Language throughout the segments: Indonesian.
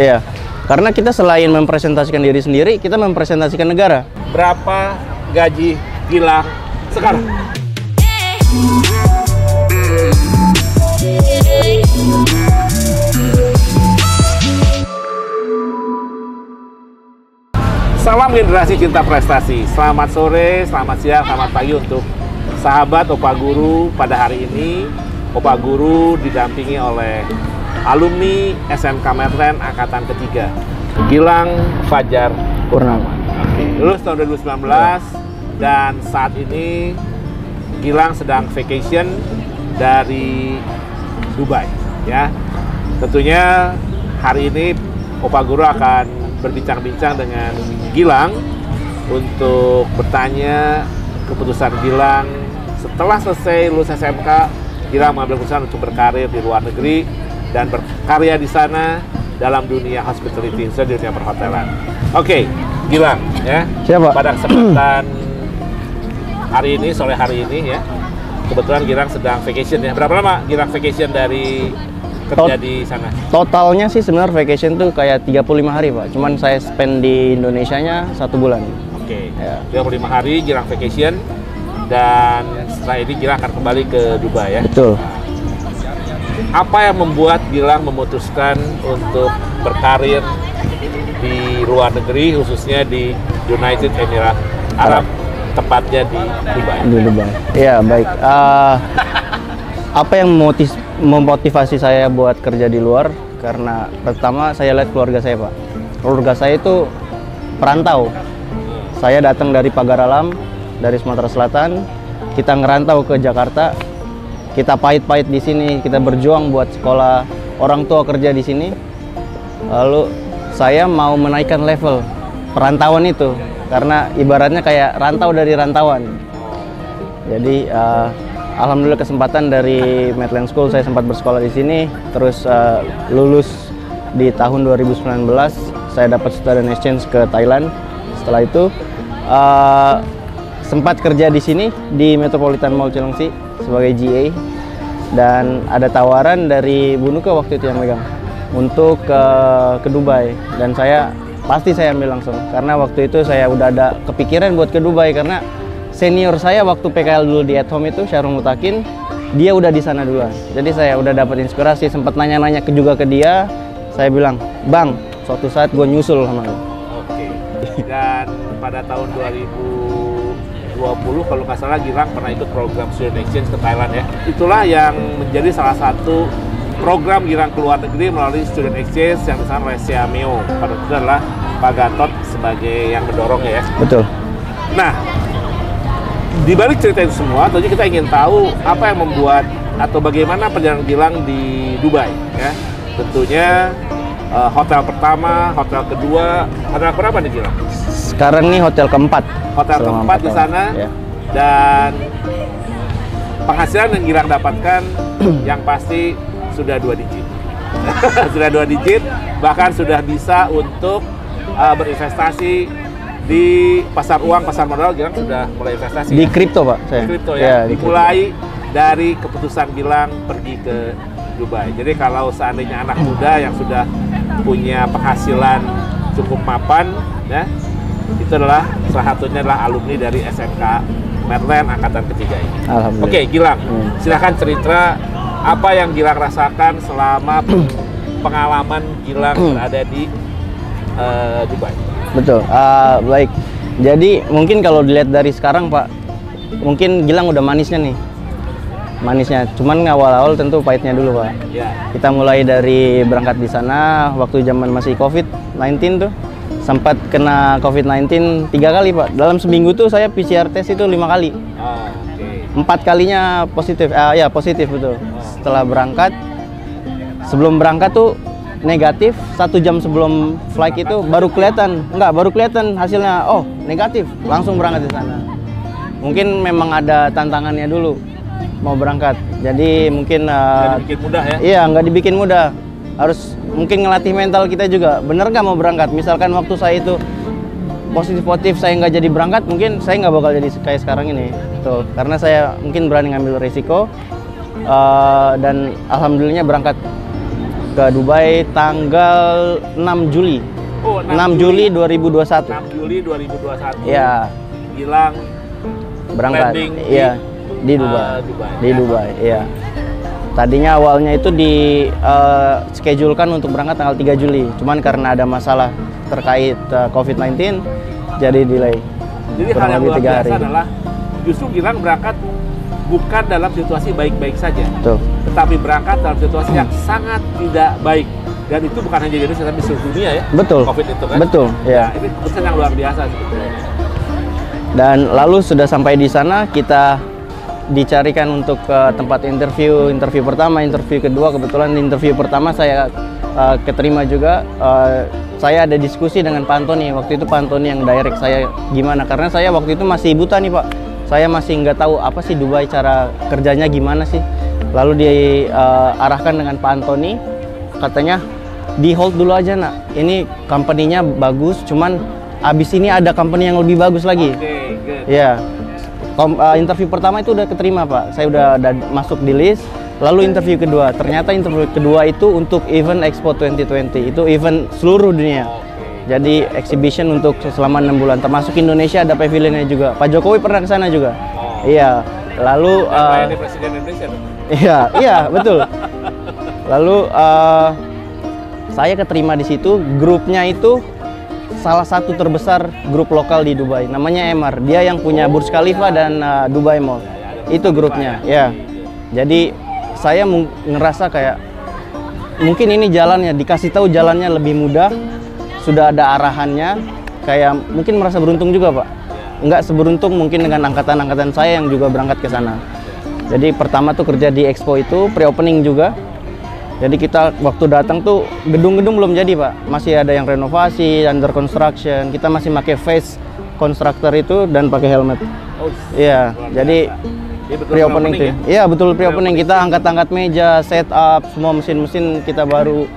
Iya, karena kita selain mempresentasikan diri sendiri, kita mempresentasikan negara. Berapa gaji Gilang sekarang? Salam generasi cinta prestasi. Selamat sore, selamat siang, selamat pagi untuk sahabat Opa Guru. Pada hari ini Opa Guru didampingi oleh alumni SMK Medland Angkatan ketiga, Gilang Fajar Purnama. Lulus tahun 2019 dan saat ini Gilang sedang vacation dari Dubai. Ya, tentunya hari ini Opa Guru akan berbincang-bincang dengan Gilang untuk bertanya keputusan Gilang setelah selesai lulus SMK. Gilang mengambil keputusan untuk berkarir di luar negeri dan berkarya di sana dalam dunia hospitality, di dunia perhotelan. Oke, Gilang, ya. Siapa? Pada kesempatan hari ini, sore hari ini, ya, kebetulan Gilang sedang vacation, ya. Berapa lama Gilang vacation dari kerja di sana? Totalnya sih sebenarnya vacation tuh kayak 35 hari, Pak. Cuman saya spend di Indonesianya 1 bulan. Oke, Ya. 35 hari Gilang vacation dan setelah ini Gilang akan kembali ke Dubai, ya. Betul. Apa yang membuat Gilang memutuskan untuk berkarir di luar negeri, khususnya di United Emirates Arab, tepatnya di Dubai? Di Dubai. Iya, baik. Apa yang memotivasi saya buat kerja di luar? Karena pertama saya lihat keluarga saya, Pak. Keluarga saya itu perantau. Saya datang dari Pagar Alam, dari Sumatera Selatan. Kita ngerantau ke Jakarta. Kita pahit-pahit di sini, kita berjuang buat sekolah, orang tua kerja di sini. Lalu saya mau menaikkan level perantauan itu, karena ibaratnya kayak rantau dari rantauan. Jadi alhamdulillah kesempatan dari Medland School, saya sempat bersekolah di sini, terus lulus di tahun 2019, saya dapat student exchange ke Thailand. Setelah itu sempat kerja di sini di Metropolitan Mall Cilengsi sebagai GA, dan ada tawaran dari Bu Nuke waktu itu yang megang untuk ke Dubai, dan saya ambil langsung karena waktu itu saya udah ada kepikiran buat ke Dubai karena senior saya waktu PKL dulu di At Home itu Syarul Mutakin, dia udah di sana duluan. Jadi saya udah dapat inspirasi, sempat nanya-nanya juga ke dia. Saya bilang, "Bang, suatu saat gue nyusul sama lu." Oke. Dan pada tahun 2020 kalau nggak salah Gilang pernah ikut program student exchange ke Thailand, ya. Itulah yang menjadi salah satu program Gilang ke luar negeri melalui student exchange yang disana oleh Siameo. Pada itu adalah Pak Gatot sebagai yang mendorong, ya. Betul. Nah, di balik cerita itu semua, tentunya kita ingin tahu apa yang membuat atau bagaimana perjalanan Gilang di Dubai, ya. Tentunya hotel pertama, hotel kedua, hotel berapa nih Gilang? Sekarang nih hotel keempat. Hotel keempat di sana, ya. Dan penghasilan yang Gilang dapatkan yang pasti sudah 2 digit. Sudah 2 digit, bahkan sudah bisa untuk berinvestasi di pasar uang, pasar modal. Gilang sudah mulai investasi Di kripto, Pak. Saya. Di kripto, ya. Ya, di Dimulai dari keputusan Gilang pergi ke Dubai. Jadi kalau seandainya anak muda yang sudah punya penghasilan cukup mapan, ya, itu adalah salah satunya adalah alumni dari SMK Medland Angkatan ketiga ini. Alhamdulillah. Oke, Gilang, silahkan cerita apa yang Gilang rasakan selama pengalaman Gilang berada di Dubai. Betul. Baik. Jadi mungkin kalau dilihat dari sekarang, Pak, mungkin Gilang udah manisnya nih. Manisnya. Cuman awal-awal tentu pahitnya dulu, Pak. Ya. Kita mulai dari berangkat di sana waktu zaman masih COVID-19 tuh. Sempat kena COVID-19 3 kali, Pak. Dalam seminggu tuh saya PCR test itu 5 kali. Oh, oke. 4 kalinya positif. Ya, positif betul. Setelah berangkat, sebelum berangkat tuh negatif. 1 jam sebelum flight itu baru kelihatan. Baru kelihatan hasilnya. Oh, negatif. Langsung berangkat di sana. Mungkin memang ada tantangannya dulu mau berangkat. Jadi mungkin Nggak dibikin mudah, ya? Iya, nggak dibikin mudah. Harus mungkin ngelatih mental kita juga. Bener nggak mau berangkat? Misalkan waktu saya itu positif, saya nggak jadi berangkat, mungkin saya nggak bakal jadi kayak sekarang ini. Betul. Karena saya mungkin berani ngambil risiko, dan alhamdulillahnya berangkat ke Dubai tanggal 6 Juli. Oh, 6 Juli 2021. 6 Juli 2021. Ya, Gilang berangkat. landing Iya, di Dubai. Di Dubai, iya. Tadinya awalnya itu di schedulekan untuk berangkat tanggal 3 Juli. Cuman karena ada masalah terkait COVID-19 jadi delay. Jadi hal yang luar biasa adalah justru Gilang berangkat bukan dalam situasi baik-baik saja, Betul. tetapi berangkat dalam situasi yang sangat tidak baik. Dan itu bukan hanya di Indonesia tapi seluruh dunia ya. Betul. COVID itu kan. Betul, ya. Nah, ini keputusan yang luar biasa sebetulnya. Dan lalu sudah sampai di sana, kita dicarikan untuk tempat interview pertama, interview kedua. Kebetulan interview pertama saya keterima juga. Saya ada diskusi dengan Pak Antoni. Waktu itu Pak Antoni yang direct saya gimana, karena saya waktu itu masih buta nih Pak. Saya masih nggak tahu apa sih Dubai, cara kerjanya gimana sih. Lalu diarahkan dengan Pak Antoni, katanya di hold dulu aja nak, ini company-nya bagus, cuman abis ini ada company yang lebih bagus lagi. Okay, good. Ya, interview pertama itu udah keterima Pak, saya udah masuk di list. Lalu interview kedua, ternyata interview kedua itu untuk event Expo 2020, itu event seluruh dunia. Jadi exhibition untuk selama 6 bulan, termasuk Indonesia ada pavilionnya juga. Pak Jokowi pernah ke sana juga. Iya. Lalu Presiden Indonesia. iya betul. Lalu saya keterima di situ. Grupnya itu salah satu terbesar grup lokal di Dubai, namanya Emaar. Dia yang punya Burj Khalifa dan Dubai Mall. Itu grupnya. Ya. Jadi saya ngerasa kayak mungkin ini jalannya, dikasih tahu jalannya lebih mudah. Sudah ada arahannya, kayak mungkin merasa beruntung juga Pak. Nggak seberuntung mungkin dengan angkatan-angkatan saya yang juga berangkat ke sana. Jadi pertama tuh kerja di Expo itu, pre-opening juga. Jadi kita waktu datang tuh gedung-gedung belum jadi Pak. Masih ada yang renovasi, under construction. Kita masih pakai face constructor itu dan pakai helmet. Iya, jadi pre-opening tuh. Iya betul, pre-opening. Kita angkat-angkat meja, setup, semua mesin-mesin kita baru.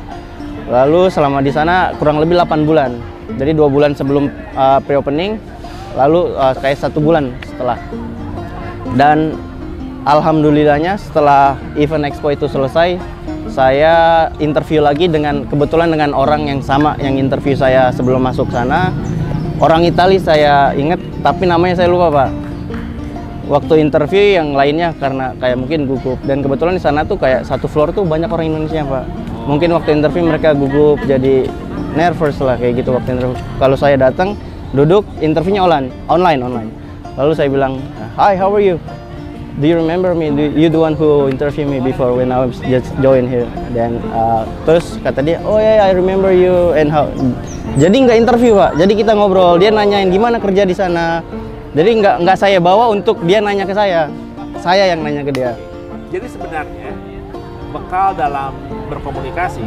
Lalu selama di sana kurang lebih 8 bulan. Jadi 2 bulan sebelum pre-opening, lalu kayak 1 bulan setelah. Dan alhamdulillahnya setelah event Expo itu selesai, saya interview lagi kebetulan dengan orang yang sama yang interview saya sebelum masuk sana. Orang Itali saya ingat, tapi namanya saya lupa Pak. Waktu interview yang lainnya karena kayak mungkin gugup. Dan kebetulan di sana tuh kayak satu floor tuh banyak orang Indonesia Pak. Mungkin waktu interview mereka gugup, jadi nervous lah kayak gitu waktu interview. Kalau saya datang, duduk, interviewnya online. Lalu saya bilang, "Hi, how are you? Do you remember me? You the one who interviewed me before when I was just join here." Dan terus kata dia, "Oh yeah, I remember you and how." Jadi nggak interview Pak, jadi kita ngobrol. Dia nanyain gimana kerja di sana. Jadi nggak saya bawa untuk dia nanya ke saya yang nanya ke dia. Jadi sebenarnya bekal dalam berkomunikasi,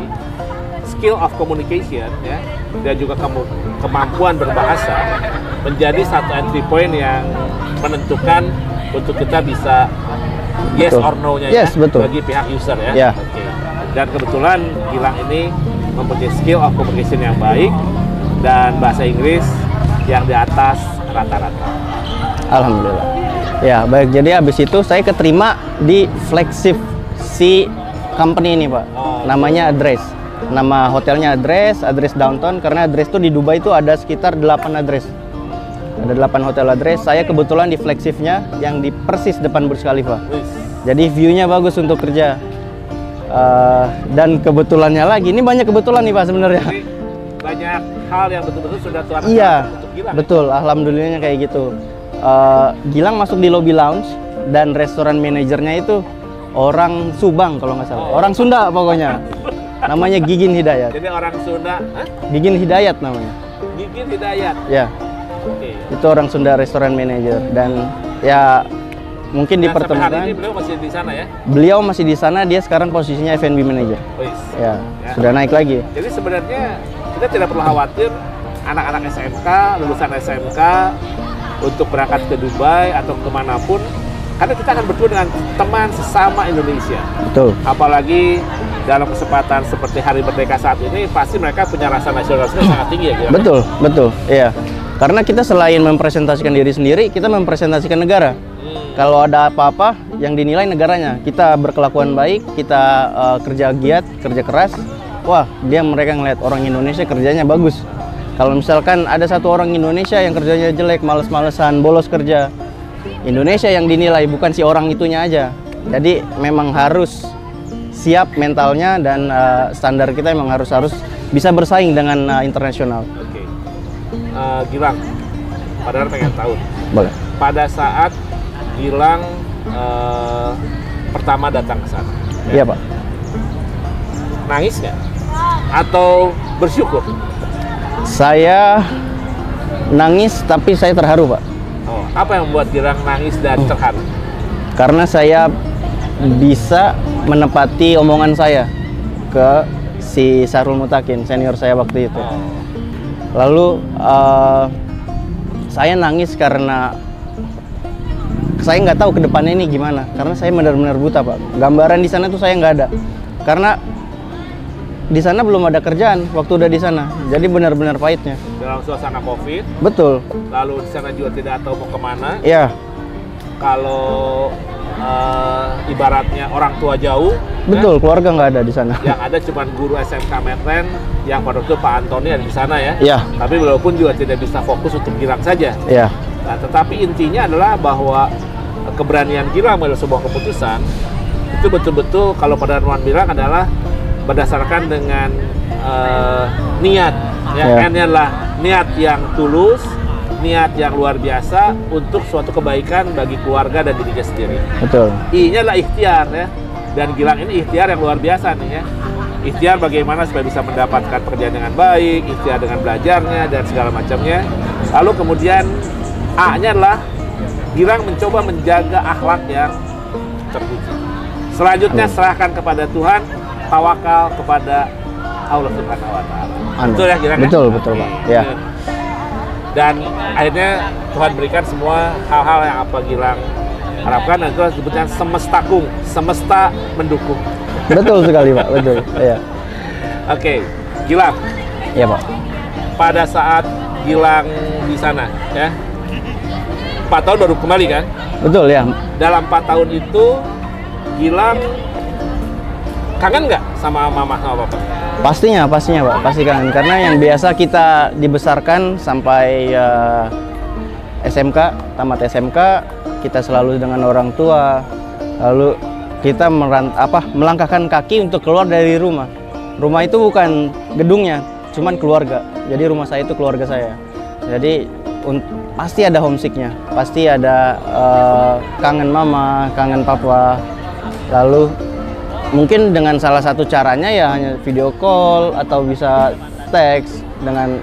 skill of communication ya, dan juga kemampuan berbahasa menjadi satu entry point yang menentukan untuk kita bisa yes betul. or no-nya yes, ya betul. bagi pihak user ya. Yeah. Okay. Dan kebetulan Gilang ini mempunyai skill of communication yang baik dan bahasa Inggris yang di atas rata-rata. Alhamdulillah. Ya baik, jadi habis itu saya keterima di flagship si company ini Pak. Namanya Address. Nama hotelnya Address Downtown, karena Address tuh di Dubai itu ada sekitar 8 address. Ada 8 hotel Address. Saya kebetulan di flagshipnya yang di persis depan Burj Khalifa. Jadi view-nya bagus untuk kerja. Dan kebetulannya lagi, ini banyak kebetulan nih Pak sebenarnya. Banyak hal yang betul-betul sudah Tuhan iya, untuk Gilang. Betul, alhamdulillahnya kayak gitu. Gilang masuk di lobby lounge dan restoran manajernya itu orang Subang kalau nggak salah. Orang Sunda pokoknya. Namanya Gigin Hidayat. Jadi orang Sunda, Gigin Hidayat namanya. Gigin Hidayat. Ya. Oke. Itu orang Sunda restoran manajer dan ya mungkin dipertemukan. Sampai hari ini beliau masih di sana ya? Beliau masih di sana, dia sekarang posisinya F&B manager. Ya, sudah naik lagi. Jadi sebenarnya kita tidak perlu khawatir anak-anak SMK, lulusan SMK untuk berangkat ke Dubai atau kemanapun, karena kita akan bertemu dengan teman sesama Indonesia. Betul. Apalagi dalam kesempatan seperti Hari Merdeka saat ini, pasti mereka punya rasa nasionalisme sangat tinggi ya. Gitu? Betul, betul. Iya. Karena kita selain mempresentasikan diri sendiri, kita mempresentasikan negara. Kalau ada apa-apa, yang dinilai negaranya. Kita berkelakuan baik, kita kerja giat, kerja keras, wah mereka ngeliat orang Indonesia kerjanya bagus. Kalau misalkan ada satu orang Indonesia yang kerjanya jelek, males-malesan, bolos kerja, Indonesia yang dinilai, bukan si orang itunya aja. Jadi memang harus siap mentalnya dan standar kita memang harus bisa bersaing dengan internasional. Oke. Gilang, padahal pengen tahu. Boleh. Pada saat Gilang pertama datang ke sana, Iya Pak. nangis nggak? Atau bersyukur? Saya nangis tapi saya terharu Pak. Oh, apa yang membuat Gilang nangis dan terharu? Karena saya bisa menepati omongan saya ke si Sahrul Mutakin, senior saya waktu itu. Oh. Lalu saya nangis karena saya nggak tahu ke depannya ini gimana. Karena saya benar-benar buta Pak. Gambaran di sana tuh saya nggak ada. Karena di sana belum ada kerjaan waktu udah di sana. Jadi benar-benar pahitnya. Dalam suasana COVID, Betul. lalu di sana juga tidak tahu mau kemana. Iya. Kalau ibaratnya orang tua jauh, Betul, keluarga nggak ada di sana. yang ada cuma guru SMK Medland yang pada waktu Pak Antoni ada di sana ya. Iya. Tapi walaupun juga tidak bisa fokus untuk Gilang saja. Iya. Nah, tetapi intinya adalah bahwa keberanian Gilang mengambil sebuah keputusan itu betul-betul kalau pada Nuan bilang adalah berdasarkan dengan niat, ya, Ya. N-nya adalah niat yang tulus, niat yang luar biasa untuk suatu kebaikan bagi keluarga dan dirinya sendiri. Betul. I-nya adalah ikhtiar ya, dan Gilang ini ikhtiar yang luar biasa nih ya. Ikhtiar bagaimana supaya bisa mendapatkan pekerjaan dengan baik, ikhtiar dengan belajarnya dan segala macamnya. Lalu kemudian A-nya adalah Gilang mencoba menjaga akhlak yang terpuji. Selanjutnya serahkan kepada Tuhan, tawakal kepada Allah Subhanahu wa Ta'ala. Betul ya Gilang? Betul, betul Pak. Ya. Dan akhirnya Tuhan berikan semua hal-hal yang apa Gilang harapkan, dan itu disebutnya semestagung, semesta mendukung. Betul sekali Pak, betul. Iya. Oke, Gilang, Iya Pak. pada saat Gilang di sana ya, 4 tahun baru kembali kan? Betul ya. Dalam 4 tahun itu Gilang kangen nggak sama mama sama papa? Pastinya Pak, pasti kan. Karena yang biasa kita dibesarkan sampai SMK, tamat SMK, kita selalu dengan orang tua. Lalu kita melangkahkan kaki untuk keluar dari rumah. Rumah itu bukan gedungnya, cuman keluarga. Jadi rumah saya itu keluarga saya. Jadi pasti ada homesicknya, pasti ada kangen mama, kangen papa. Lalu mungkin dengan salah satu caranya ya hanya video call atau bisa teks. Dengan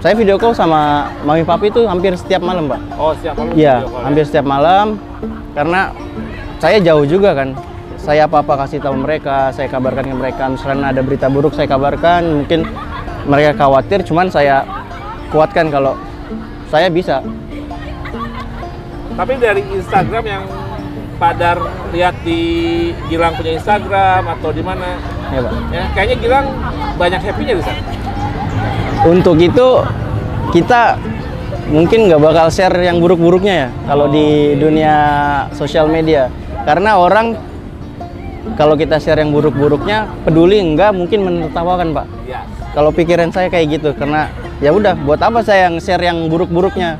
saya video call sama mami papi itu hampir setiap malam Pak. Oh, setiap malam? Iya, video call, hampir setiap malam. Karena saya jauh juga kan. Saya apa-apa kasih tahu mereka, saya kabarkan ke mereka. Misalnya ada berita buruk saya kabarkan, mungkin mereka khawatir, cuman saya kuatkan kalau saya bisa. Tapi dari Instagram yang Padar lihat di Gilang punya Instagram atau di mana, Ya Pak. ya kayaknya Gilang banyak happy-nya di sana. Untuk itu kita mungkin nggak bakal share yang buruk-buruknya ya kalau di dunia sosial media. Karena orang kalau kita share yang buruk-buruknya peduli enggak mungkin menertawakan Pak. Ya. Kalau pikiran saya kayak gitu, karena ya udah buat apa saya nge-share yang buruk-buruknya.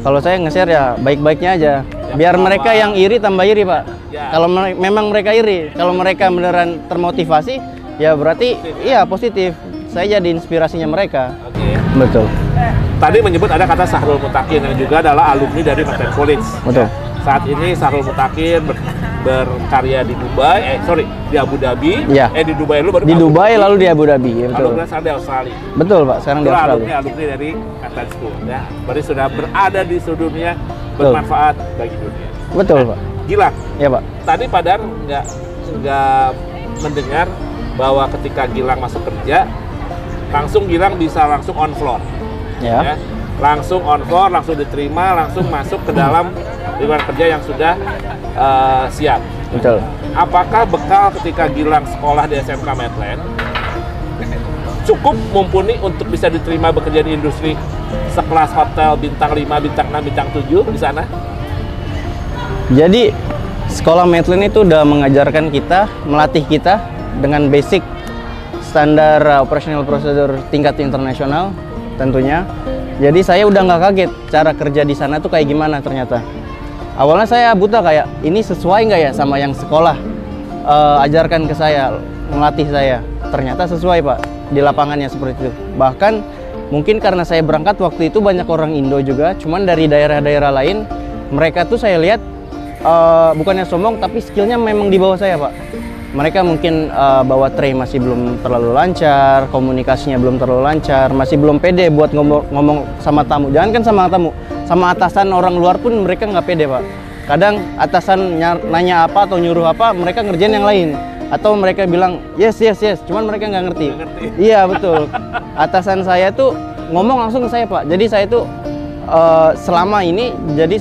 Kalau saya nge-share ya baik-baiknya aja. Biar mereka yang iri tambah iri Pak. Ya. Kalau memang mereka iri, kalau mereka beneran termotivasi, ya berarti iya positif. Saya jadi inspirasinya mereka. Oke. Betul. Tadi menyebut ada kata Sahrul Mutakin yang juga adalah alumni dari Medland College. Betul. Saat ini Sahrul Mutakin berkarya di Dubai, di Abu Dhabi. Ya. Di Dubai lu baru Di Dubai lalu di Abu Dhabi, ya, betul. Lalu sekarang di Australia. Betul Pak, sekarang di Australia. Alumni dari Medland School ya. Berarti sudah berada di seluruh dunia, bermanfaat bagi dunia. Betul Pak. Gilang, Ya Pak. tadi Padar nggak mendengar bahwa ketika Gilang masuk kerja, langsung Gilang bisa langsung on floor. Ya. Langsung on floor, langsung diterima, langsung masuk ke dalam lingkungan kerja yang sudah siap. Betul. Apakah bekal ketika Gilang sekolah di SMK Medland cukup mumpuni untuk bisa diterima bekerja di industri sekelas hotel bintang 5, bintang 6, bintang 7 di sana? Jadi sekolah Medland itu udah mengajarkan kita, melatih kita dengan basic standar operational procedure tingkat internasional tentunya. Jadi saya udah nggak kaget cara kerja di sana tuh kayak gimana ternyata. Awalnya saya buta kayak ini sesuai nggak ya sama yang sekolah ajarkan ke saya, melatih saya. Ternyata sesuai Pak, di lapangannya seperti itu. Bahkan mungkin karena saya berangkat waktu itu banyak orang Indo juga, cuman dari daerah-daerah lain, mereka tuh saya lihat bukannya sombong tapi skillnya memang di bawah saya Pak. Mereka mungkin bawa tray masih belum terlalu lancar, komunikasinya belum terlalu lancar, masih belum pede buat ngomong sama tamu. Jangan kan sama tamu, sama atasan orang luar pun mereka nggak pede Pak. Kadang atasan nanya apa atau nyuruh apa, mereka ngerjain yang lain. Atau mereka bilang yes, cuman mereka nggak ngerti. Iya betul. Atasan saya tuh ngomong langsung ke saya Pak. Jadi saya tuh selama ini jadi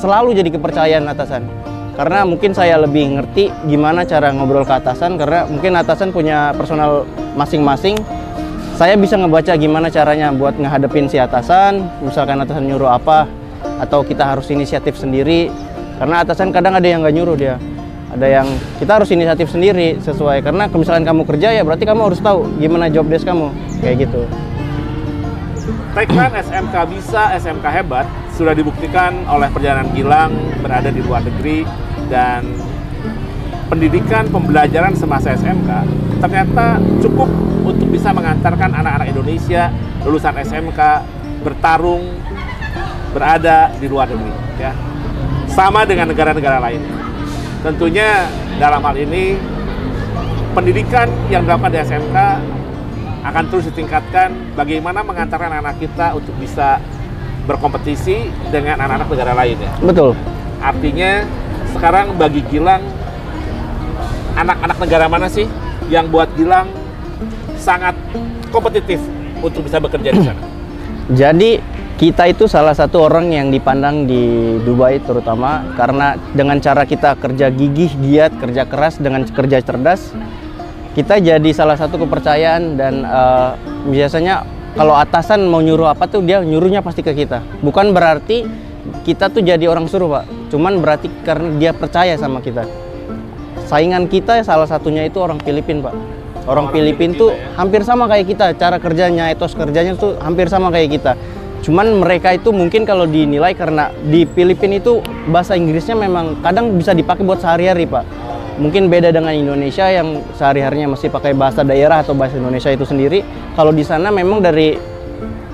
selalu jadi kepercayaan atasan. Karena mungkin saya lebih ngerti gimana cara ngobrol ke atasan, karena mungkin atasan punya personal masing-masing. Saya bisa ngebaca gimana caranya buat ngehadapin si atasan, misalkan atasan nyuruh apa, atau kita harus inisiatif sendiri. Karena atasan kadang ada yang nggak nyuruh dia. Ada yang kita harus inisiatif sendiri sesuai, karena misalkan kamu kerja ya berarti kamu harus tahu gimana job desk kamu, kayak gitu. Tagline SMK bisa, SMK hebat sudah dibuktikan oleh perjalanan Gilang berada di luar negeri, dan pendidikan pembelajaran semasa SMK ternyata cukup untuk bisa mengantarkan anak-anak Indonesia lulusan SMK bertarung berada di luar negeri, ya. Sama dengan negara-negara lain. Tentunya dalam hal ini pendidikan yang dilakukan di SMK akan terus ditingkatkan, bagaimana mengantarkan anak kita untuk bisa berkompetisi dengan anak-anak negara lain, ya. Betul. Artinya sekarang bagi Gilang, anak-anak negara mana sih yang buat Gilang sangat kompetitif untuk bisa bekerja di sana? Jadi kita itu salah satu orang yang dipandang di Dubai terutama karena dengan cara kita kerja gigih, giat, kerja keras dengan kerja cerdas, kita jadi salah satu kepercayaan. Dan biasanya kalau atasan mau nyuruh apa tuh dia nyuruhnya pasti ke kita. Bukan berarti kita tuh jadi orang suruh Pak, cuman berarti karena dia percaya sama kita. Saingan kita salah satunya itu orang Filipina Pak. Orang Filipina tuh ya, hampir sama kayak kita, cara kerjanya, etos kerjanya tuh hampir sama kayak kita. Cuman mereka itu mungkin kalau dinilai karena di Filipina itu bahasa Inggrisnya memang kadang bisa dipakai buat sehari-hari Pak. Mungkin beda dengan Indonesia yang sehari-harinya masih pakai bahasa daerah atau bahasa Indonesia itu sendiri. Kalau di sana memang dari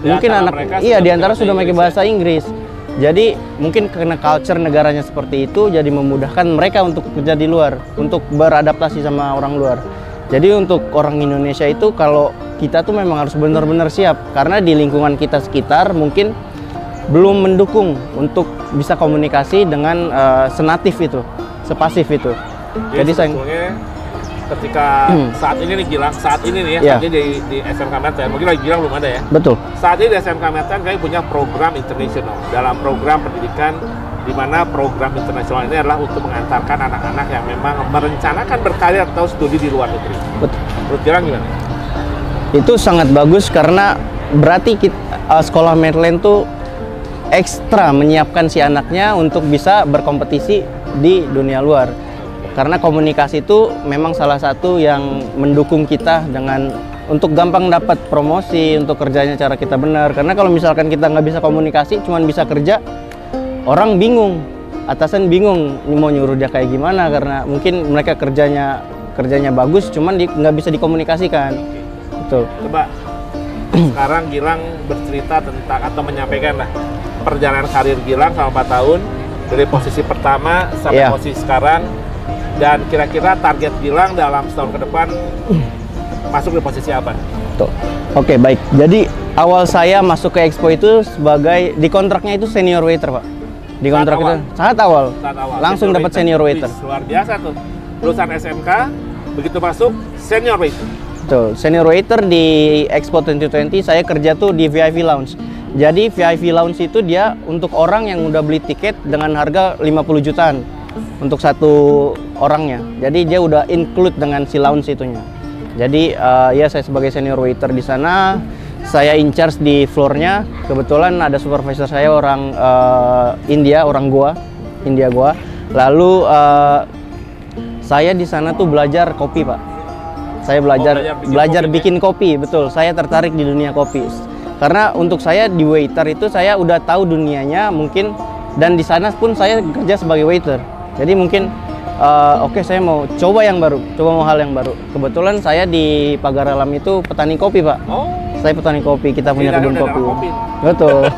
mungkin anak di antara sudah pakai bahasa Inggris. Jadi mungkin karena culture negaranya seperti itu, jadi memudahkan mereka untuk kerja di luar, untuk beradaptasi sama orang luar. Jadi untuk orang Indonesia itu kalau kita tuh memang harus benar-benar siap, karena di lingkungan kita sekitar mungkin belum mendukung untuk bisa komunikasi dengan senatif itu, sepasif itu. Jadi sebetulnya ketika saat ini nih Gilang, saat ini nih ya, saat ini di SMK Medan, mungkin lagi Gilang belum ada ya? Betul. Saat ini di SMK Medan kami punya program internasional dalam program pendidikan, di mana program internasional ini adalah untuk mengantarkan anak-anak yang memang merencanakan berkarir atau studi di luar negeri. Betul. Menurut Gilang gimana? Itu sangat bagus karena berarti sekolah Medland tuh ekstra menyiapkan si anaknya untuk bisa berkompetisi di dunia luar. Karena komunikasi itu memang salah satu yang mendukung kita dengan untuk gampang dapat promosi, untuk kerjanya cara kita benar. Karena kalau misalkan kita nggak bisa komunikasi, cuman bisa kerja, orang bingung, atasan bingung mau nyuruh dia kayak gimana karena mungkin mereka kerjanya bagus, cuman nggak bisa dikomunikasikan. Betul. Coba sekarang Gilang bercerita tentang atau menyampaikan lah perjalanan karir Gilang selama 4 tahun dari posisi pertama sampai posisi sekarang, dan kira-kira target Gilang dalam setahun ke depan masuk di posisi apa? Tuh. Oke, baik. Jadi awal saya masuk ke Expo itu sebagai di kontraknya itu senior waiter Pak. Di kontrak itu saat awal. Langsung dapat senior waiter. Luar biasa tuh. Lulusan SMK begitu masuk senior waiter. Betul, senior waiter di Expo 2020 saya kerja tuh di VIP Lounge. Jadi VIP Lounge itu dia untuk orang yang udah beli tiket dengan harga 50 jutaan untuk satu orangnya. Jadi dia udah include dengan si lounge itunya. Jadi ya saya sebagai senior waiter di sana, saya in charge di floornya. Kebetulan ada supervisor saya orang India Goa. Lalu saya di sana tuh belajar kopi Pak. Saya belajar bikin kopi, betul. Saya tertarik di dunia kopi. Karena untuk saya di waiter itu saya udah tahu dunianya mungkin, dan di sana pun saya kerja sebagai waiter. Jadi mungkin oke, saya mau coba yang baru, mau hal yang baru. Kebetulan saya di Pagar Alam itu petani kopi, Pak. Oh. Saya petani kopi, kita punya kebun kopi. Kopi. Betul.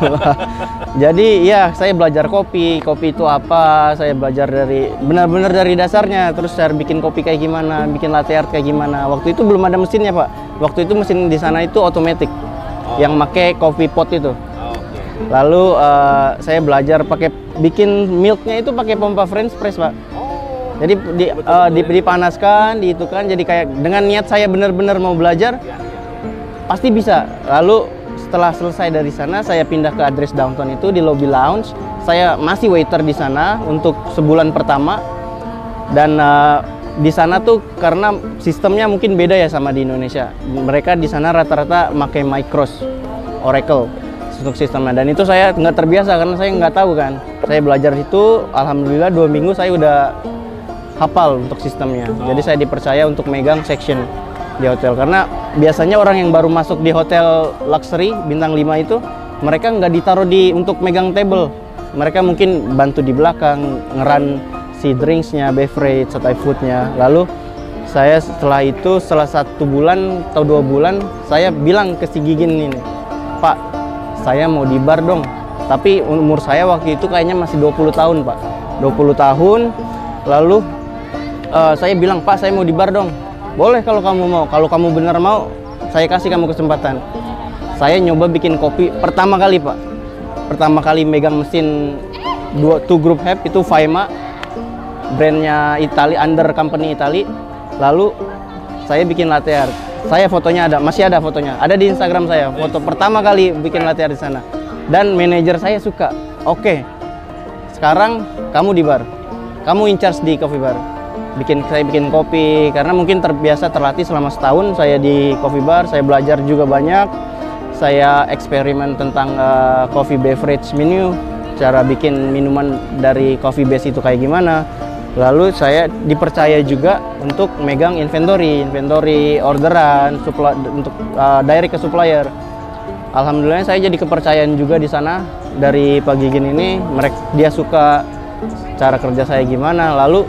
Jadi ya saya belajar kopi itu apa, saya belajar dari benar-benar dari dasarnya. Terus saya bikin kopi kayak gimana, bikin latte art kayak gimana. Waktu itu belum ada mesinnya, Pak. Waktu itu mesin di sana itu otomatis, yang pakai coffee pot itu. Okay. Lalu saya belajar pakai bikin milknya itu pakai pompa French press, Pak. Jadi dipanaskan, diitukan. Jadi kayak dengan niat saya benar-benar mau belajar, pasti bisa. Lalu setelah selesai dari sana, saya pindah ke address downtown itu di lobby lounge. Saya masih waiter di sana untuk sebulan pertama. Dan di sana tuh karena sistemnya mungkin beda ya sama di Indonesia. Mereka di sana rata-rata pakai Micros, Oracle untuk sistemnya. Dan itu saya nggak terbiasa karena saya nggak tahu kan. Saya belajar itu, alhamdulillah 2 minggu saya udah hafal untuk sistemnya. Jadi saya dipercaya untuk megang section di hotel, karena biasanya orang yang baru masuk di hotel luxury bintang 5 itu mereka nggak ditaruh untuk megang table. Mereka mungkin bantu di belakang, ngeran si drinksnya, beverage, atau foodnya. Lalu saya setelah 1 bulan atau 2 bulan saya bilang ke si Gigin ini, Pak, saya mau di bar dong. Tapi umur saya waktu itu kayaknya masih 20 tahun, Pak. 20 tahun. Lalu saya bilang, Pak, saya mau di bar dong. Boleh kalau kamu mau. Kalau kamu benar mau, saya kasih kamu kesempatan. Saya nyoba bikin kopi pertama kali, Pak. Pertama kali megang mesin two group heb itu Faima, brandnya Itali, under company Itali. Lalu saya bikin latte art. Saya fotonya ada, masih ada fotonya. Ada di Instagram saya. Foto pertama kali bikin latte art di sana. Dan manajer saya suka. Oke, sekarang kamu di bar. Kamu in charge di coffee bar. Saya bikin kopi karena mungkin terbiasa terlatih selama setahun saya di coffee bar. Saya belajar juga banyak. Saya eksperimen tentang coffee beverage menu, cara bikin minuman dari coffee base itu kayak gimana. Lalu saya dipercaya juga untuk megang inventory orderan untuk direct ke supplier. Alhamdulillah saya jadi kepercayaan juga di sana dari Pak Gigin ini. Dia suka cara kerja saya gimana. Lalu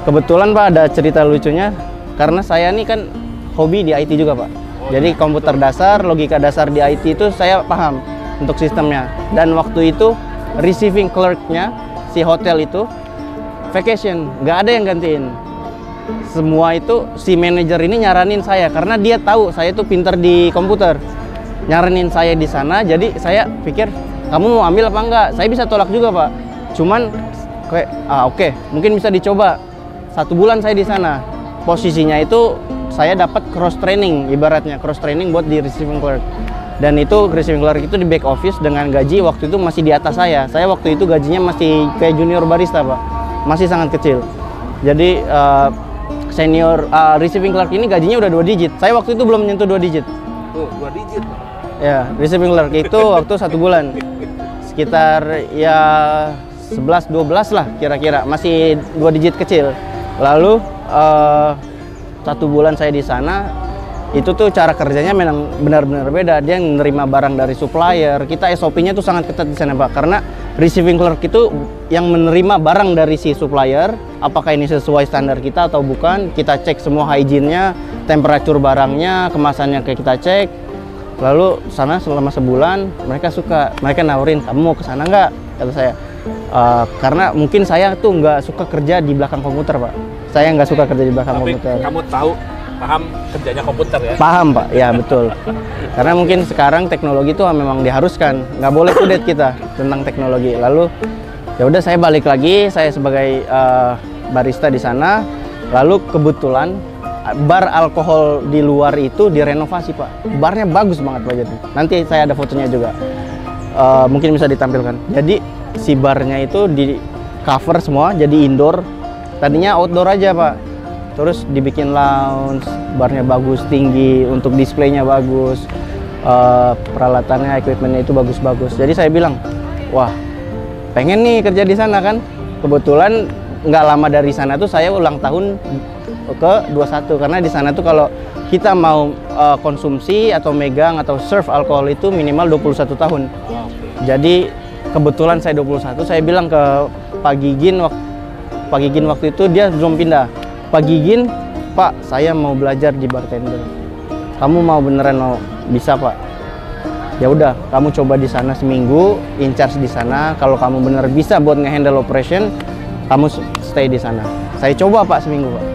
kebetulan, Pak, ada cerita lucunya, karena saya ini kan hobi di IT juga, Pak. Jadi komputer dasar, logika dasar di IT itu saya paham untuk sistemnya. Dan waktu itu receiving clerk-nya si hotel itu vacation, nggak ada yang gantiin. Semua itu si manajer ini nyaranin saya karena dia tahu saya itu pinter di komputer. Nyaranin saya di sana, jadi saya pikir kamu mau ambil apa enggak? Saya bisa tolak juga, Pak. Cuman kayak oke, mungkin bisa dicoba. 1 bulan saya di sana. Posisinya itu saya dapat cross training, ibaratnya cross training buat di receiving clerk. Dan itu receiving clerk itu di back office dengan gaji waktu itu masih di atas saya. Saya waktu itu gajinya masih kayak junior barista, Pak. Masih sangat kecil. Jadi senior receiving clerk ini gajinya udah 2 digit. Saya waktu itu belum menyentuh 2 digit. Oh, 2 digit. Ya, receiving clerk itu waktu 1 bulan. Sekitar ya 11-12 lah kira-kira, masih 2 digit kecil. Lalu 1 bulan saya di sana, itu tuh cara kerjanya memang benar-benar beda. Dia menerima barang dari supplier. Kita SOP-nya tuh sangat ketat di sana, Pak, karena receiving clerk itu yang menerima barang dari si supplier, apakah ini sesuai standar kita atau bukan. Kita cek semua hygiene-nya, temperatur barangnya, kemasannya kayak kita cek. Lalu sana selama sebulan mereka nawarin, kamu mau ke sana nggak? Kata saya. Karena mungkin saya tuh nggak suka kerja di belakang komputer, Pak. Saya nggak suka kerja di belakang komputer. Kamu paham kerjanya komputer ya? Paham, Pak. Ya, betul. Karena mungkin sekarang teknologi itu memang diharuskan, nggak boleh kudet kita tentang teknologi. Lalu ya udah saya balik lagi, saya sebagai barista di sana. Lalu kebetulan bar alkohol di luar itu direnovasi, Pak. Barnya bagus banget, Pak. Jadi nanti saya ada fotonya juga. Mungkin bisa ditampilkan. Jadi si barnya itu di cover semua jadi indoor. Tadinya outdoor aja, Pak. Terus dibikin lounge, barnya bagus, tinggi, untuk displaynya bagus, peralatannya, equipmentnya itu bagus-bagus. Jadi saya bilang, wah, pengen nih kerja di sana kan. Kebetulan nggak lama dari sana tuh saya ulang tahun ke 21 karena di sana tuh kalau kita mau konsumsi atau megang atau serve alkohol itu minimal 21 tahun. Jadi kebetulan saya 21, saya bilang ke Pak Gigin waktu itu dia belum pindah. Pak Gigin, Pak, saya mau belajar di bartender. Kamu mau beneran mau bisa, Pak? Ya udah, kamu coba di sana seminggu, in charge di sana. Kalau kamu bener bisa buat ngehandle operation, kamu stay di sana. Saya coba, Pak, seminggu, Pak.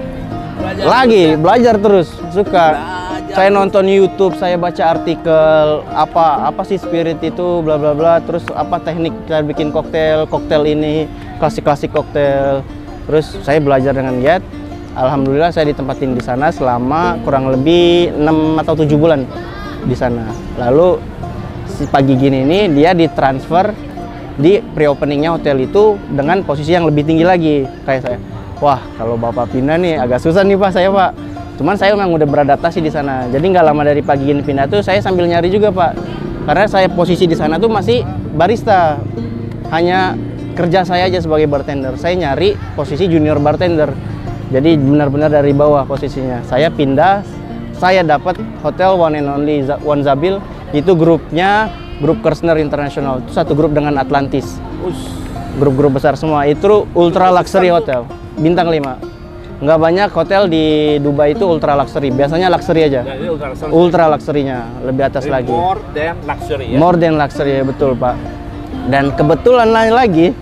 Belajar terus, suka. Saya nonton YouTube, saya baca artikel apa sih spirit itu, bla bla bla. Terus apa teknik cara bikin koktail ini, klasik koktail. Terus saya belajar dengan giat. Alhamdulillah saya ditempatin di sana selama kurang lebih 6 atau 7 bulan di sana. Lalu si Pak Gigin ini dia ditransfer di pre-openingnya hotel itu dengan posisi yang lebih tinggi lagi kayak saya. Wah, kalau Bapak pindah nih agak susah nih Pak saya, Pak. Cuman saya memang udah beradaptasi di sana. Jadi nggak lama dari Pak Gigin pindah tuh saya sambil nyari juga, Pak. Karena saya posisi di sana tuh masih barista. Hanya kerja saya aja sebagai bartender. Saya nyari posisi junior bartender. Jadi benar-benar dari bawah posisinya. Saya pindah, saya dapat hotel One and Only One Zabil. Itu grupnya grup Kerzner International. Itu satu grup dengan Atlantis. Grup-grup besar semua. Itu ultra luxury hotel. Bintang 5. Nggak banyak hotel di Dubai itu ultra luxury. Biasanya luxury aja. Ya, ultra luxury-nya lebih atas lagi. More than luxury ya. More than luxury, betul Pak. Dan kebetulan lagi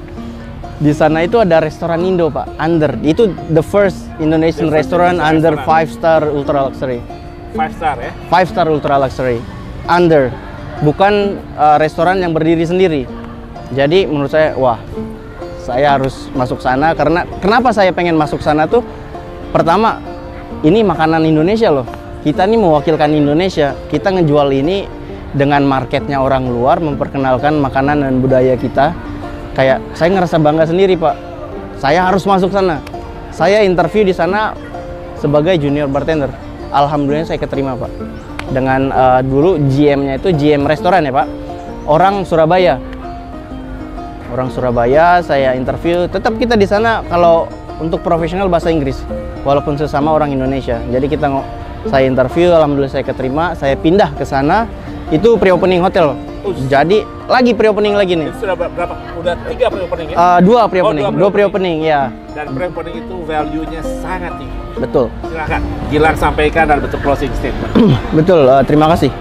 di sana itu ada restoran Indo, Pak. Under. Itu the first Indonesian restaurant under 5-star ultra luxury. 5-star ya? 5-star ultra luxury. Under. Bukan restoran yang berdiri sendiri. Jadi menurut saya, wah, saya harus masuk sana karena kenapa saya pengen masuk sana tuh? Pertama, ini makanan Indonesia loh. Kita nih mewakilkan Indonesia. Kita ngejual ini dengan marketnya orang luar, memperkenalkan makanan dan budaya kita. Kayak saya ngerasa bangga sendiri, Pak. Saya harus masuk sana. Saya interview di sana sebagai junior bartender. Alhamdulillah saya keterima, Pak. Dengan dulu GM-nya itu GM restoran ya, Pak. Orang Surabaya. Orang Surabaya saya interview. Tetap kita di sana kalau untuk profesional bahasa Inggris, walaupun sesama orang Indonesia. Jadi saya interview, alhamdulillah saya keterima. Saya pindah ke sana. Itu pre-opening hotel. Jadi lagi pre-opening lagi nih. Sudah berapa? Udah 3 pre-opening ya? 2 pre-opening. 2 pre-opening ya. Dan pre-opening itu value-nya sangat tinggi. Betul. Silakan Gilang sampaikan dan bentuk closing statement. Betul. Terima kasih.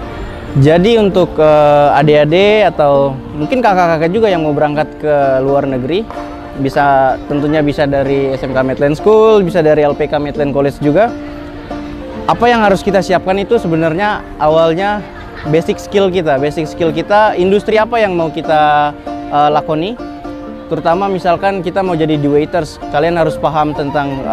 Jadi untuk adik-adik atau mungkin kakak-kakak juga yang mau berangkat ke luar negeri, tentunya bisa dari SMK Medland School, bisa dari LPK Medland College juga. Apa yang harus kita siapkan itu sebenarnya awalnya basic skill kita, industri apa yang mau kita lakoni. Terutama misalkan kita mau jadi di waiters, kalian harus paham tentang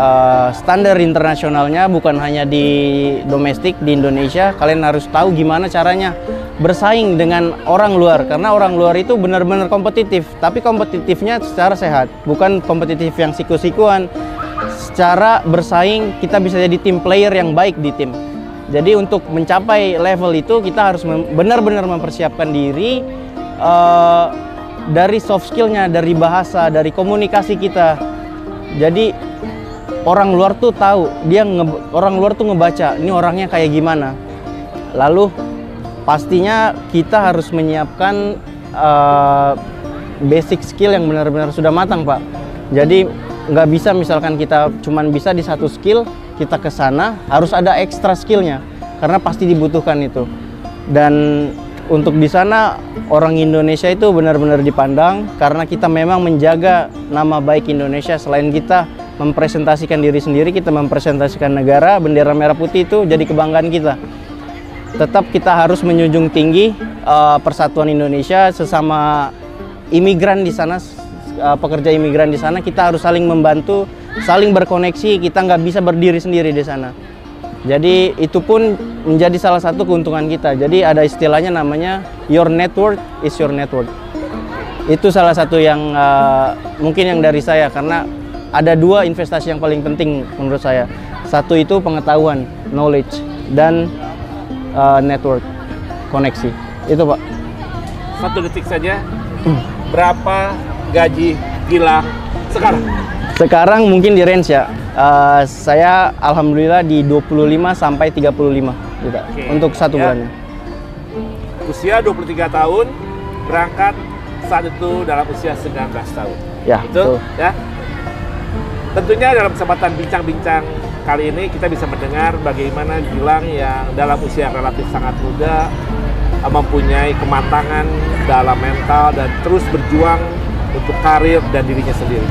standar internasionalnya, bukan hanya di domestik di Indonesia. Kalian harus tahu gimana caranya bersaing dengan orang luar, karena orang luar itu benar-benar kompetitif, tapi kompetitifnya secara sehat, bukan kompetitif yang siku-sikuan. Secara bersaing kita bisa jadi tim player yang baik di tim. Jadi untuk mencapai level itu kita harus benar-benar mempersiapkan diri dari soft skillnya, dari bahasa, dari komunikasi kita. Jadi orang luar tuh tahu, orang luar tuh ngebaca ini orangnya kayak gimana. Lalu pastinya kita harus menyiapkan basic skill yang benar-benar sudah matang, Pak. Jadi nggak bisa misalkan kita cuman bisa di satu skill, kita ke sana harus ada extra skillnya karena pasti dibutuhkan itu. Dan untuk di sana orang Indonesia itu benar-benar dipandang karena kita memang menjaga nama baik Indonesia. Selain kita mempresentasikan diri sendiri, kita mempresentasikan negara. Bendera merah putih itu jadi kebanggaan kita. Tetap kita harus menjunjung tinggi persatuan Indonesia. Sesama imigran di sana, pekerja imigran di sana, kita harus saling membantu, saling berkoneksi. Kita nggak bisa berdiri sendiri di sana. Jadi itu pun menjadi salah satu keuntungan kita. Jadi ada istilahnya namanya your network is your network. Itu salah satu yang mungkin yang dari saya, karena ada 2 investasi yang paling penting menurut saya. Satu itu pengetahuan, knowledge, dan network, koneksi. Itu Pak. 1 detik saja. Berapa gaji Gilang sekarang? Sekarang mungkin di range ya Saya alhamdulillah di 25 sampai 35 juta untuk satu bulannya. Usia 23 tahun, berangkat saat itu dalam usia 19 tahun. Ya, Betul? betul. Ya. Tentunya dalam kesempatan bincang-bincang kali ini kita bisa mendengar bagaimana Gilang yang dalam usia relatif sangat muda mempunyai kematangan dalam mental dan terus berjuang untuk karir dan dirinya sendiri.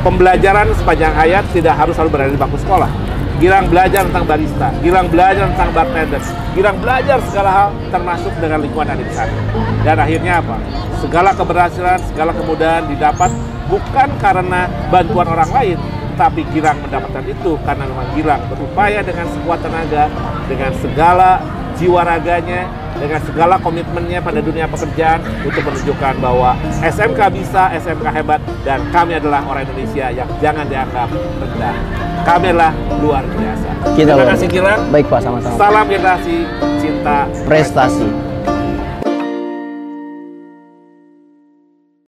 Pembelajaran sepanjang hayat tidak harus selalu berada di bangku sekolah. Gilang belajar tentang barista, Gilang belajar tentang bartender, Gilang belajar segala hal termasuk dengan lingkungan yang di sana. Dan akhirnya apa? Segala keberhasilan, segala kemudahan didapat bukan karena bantuan orang lain, tapi Gilang mendapatkan itu karena memang Gilang berupaya dengan sekuat tenaga, dengan segala jiwa raganya, dengan segala komitmennya pada dunia pekerjaan untuk menunjukkan bahwa SMK bisa, SMK hebat, dan kami adalah orang Indonesia yang jangan dianggap rendah. Kami adalah luar biasa. Terima kasih Gilang. Baik Pak, sama-sama. Salam generasi cinta Prestasi.